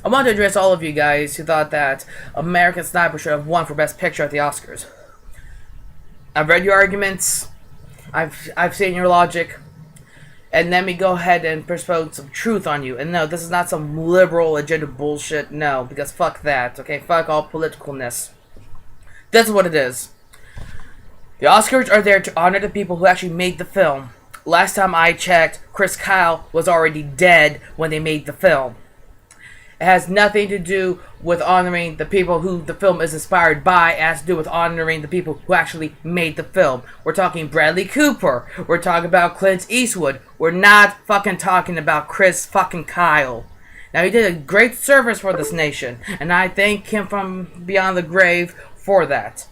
I want to address all of you guys who thought that American Sniper should have won for Best Picture at the Oscars. I've read your arguments. I've seen your logic. And let me go ahead and propose some truth on you. And no, this is not some liberal agenda bullshit. No, because fuck that. Okay, fuck all politicalness. This is what it is. The Oscars are there to honor the people who actually made the film. Last time I checked, Chris Kyle was already dead when they made the film. It has nothing to do with honoring the people who the film is inspired by. It has to do with honoring the people who actually made the film. We're talking Bradley Cooper. We're talking about Clint Eastwood. We're not fucking talking about Chris fucking Kyle. Now, he did a great service for this nation, and I thank him from beyond the grave for that.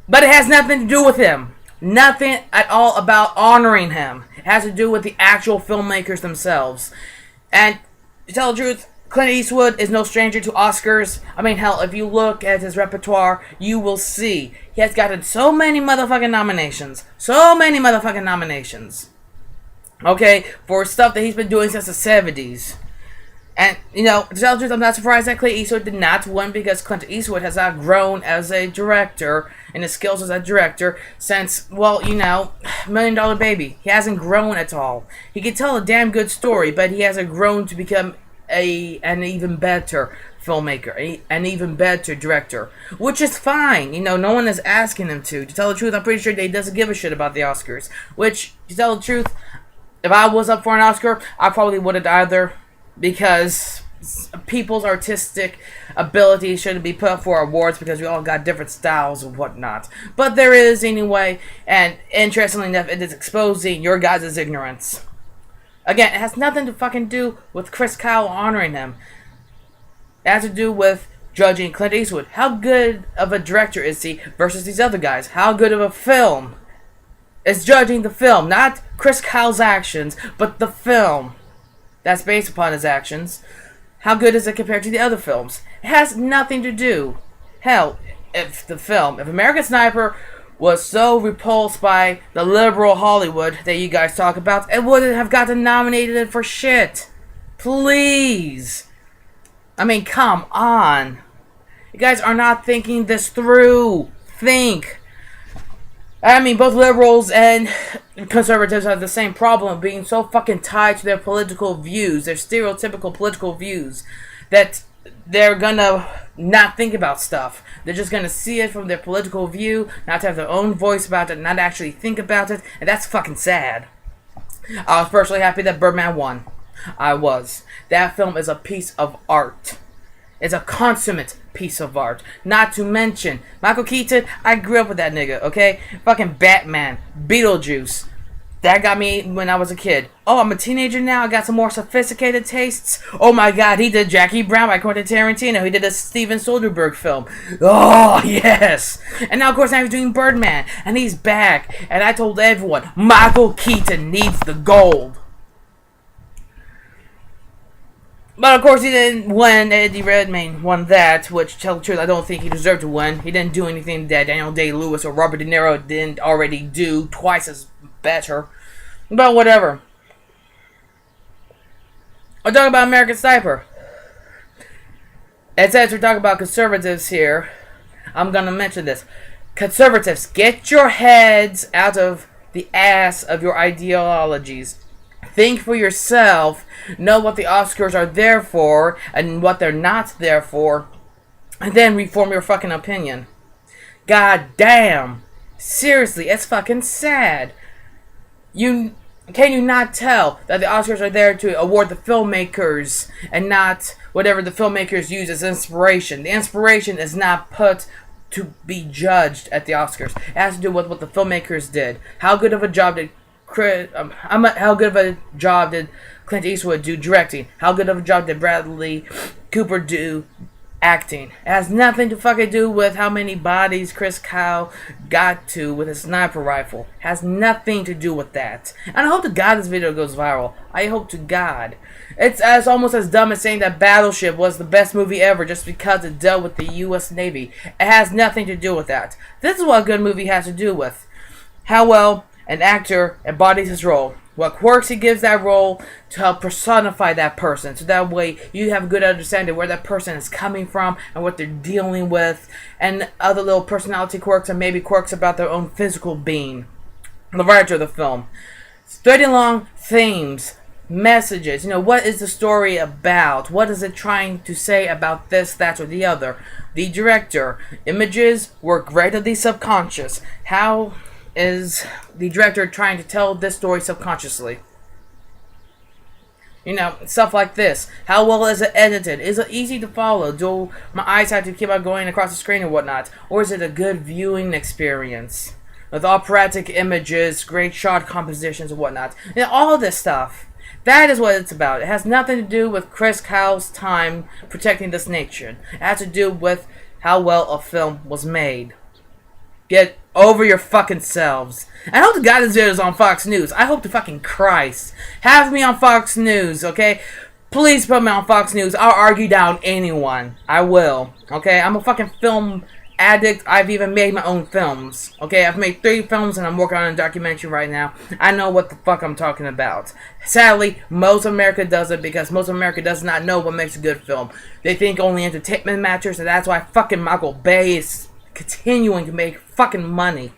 But it has nothing to do with him. Nothing at all about honoring him. It has to do with the actual filmmakers themselves. And to tell the truth, Clint Eastwood is no stranger to Oscars. I mean, hell, if you look at his repertoire, you will see he has gotten so many motherfucking nominations. So many motherfucking nominations. Okay, for stuff that he's been doing since the 70s. And, you know, to tell the truth, I'm not surprised that Clint Eastwood did not win, because Clint Eastwood has not grown as a director and his skills as a director since, well, you know, $1 Million Baby. He hasn't grown at all. He can tell a damn good story, but he hasn't grown to become an even better filmmaker, an even better director, which is fine. You know, no one is asking him to. To tell the truth, I'm pretty sure he doesn't give a shit about the Oscars. Which, to tell the truth, if I was up for an Oscar, I probably wouldn't either, because people's artistic ability shouldn't be put up for awards because we all got different styles and whatnot. But there is anyway, and interestingly enough, it is exposing your guys' ignorance. Again, it has nothing to fucking do with Chris Kyle honoring him. It has to do with judging Clint Eastwood. How good of a director is he versus these other guys? How good of a film? It's judging the film, not Chris Kyle's actions, but the film that's based upon his actions. How good is it compared to the other films? It has nothing to do. Hell, if American Sniper was so repulsed by the liberal Hollywood that you guys talk about, it wouldn't have gotten nominated for shit. Please. I mean, come on. You guys are not thinking this through. Think. I mean, both liberals and conservatives have the same problem of being so fucking tied to their political views, their stereotypical political views, that they're gonna not think about stuff. They're just gonna see it from their political view, not have their own voice about it, not actually think about it, and that's fucking sad. I was personally happy that Birdman won. I was. That film is a piece of art. It's a consummate piece of art. Not to mention, Michael Keaton, I grew up with that nigga, okay? Fucking Batman, Beetlejuice. That got me when I was a kid. Oh, I'm a teenager now. I got some more sophisticated tastes. Oh my god, he did Jackie Brown by Quentin Tarantino. He did a Steven Soderbergh film. Oh, yes. And now, of course, now he's doing Birdman. And he's back. And I told everyone, Michael Keaton needs the gold. But of course he didn't win. Eddie Redmayne won that, which, to tell the truth, I don't think he deserved to win. He didn't do anything that Daniel Day-Lewis or Robert De Niro didn't already do twice as better. But whatever. I'll talk about American Sniper. And since we're talking about conservatives here, I'm gonna mention this. Conservatives, get your heads out of the ass of your ideologies. Think for yourself, know what the Oscars are there for, and what they're not there for, and then reform your fucking opinion. God damn. Seriously, it's fucking sad. Can you not tell that the Oscars are there to award the filmmakers, and not whatever the filmmakers use as inspiration? The inspiration is not put to be judged at the Oscars. It has to do with what the filmmakers did. How good of a job did Clint Eastwood do directing? How good of a job did Bradley Cooper do acting? It has nothing to fucking do with how many bodies Chris Kyle got to with his sniper rifle. It has nothing to do with that. And I hope to God this video goes viral. I hope to God. It's almost as dumb as saying that Battleship was the best movie ever just because it dealt with the U.S. Navy. It has nothing to do with that. This is what a good movie has to do with. How well an actor embodies his role. what quirks he gives that role to help personify that person. So that way you have a good understanding where that person is coming from and what they're dealing with, and other little personality quirks and maybe quirks about their own physical being. The writer of the film. Threading along themes, messages. What is the story about? What is it trying to say about this, that, or the other? The director. Images were greatly subconscious. How is the director trying to tell this story subconsciously? Stuff like this. How well is it edited? Is it easy to follow? Do my eyes have to keep on going across the screen or whatnot? Or is it a good viewing experience? With operatic images, great shot compositions and whatnot. All of this stuff. That is what it's about. It has nothing to do with Chris Kyle's time protecting this nation. It has to do with how well a film was made. Get over your fucking selves. I hope to God this video is on Fox News. I hope to fucking Christ. Have me on Fox News, okay? Please put me on Fox News. I'll argue down anyone. I will, okay? I'm a fucking film addict. I've even made my own films, okay? I've made 3 films and I'm working on a documentary right now. I know what the fuck I'm talking about. Sadly, most of America doesn't, because most of America does not know what makes a good film. They think only entertainment matters, and that's why fucking Michael Bay is continuing to make fucking money.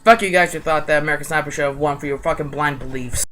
Fuck you guys who thought that American Sniper should have won for your fucking blind beliefs.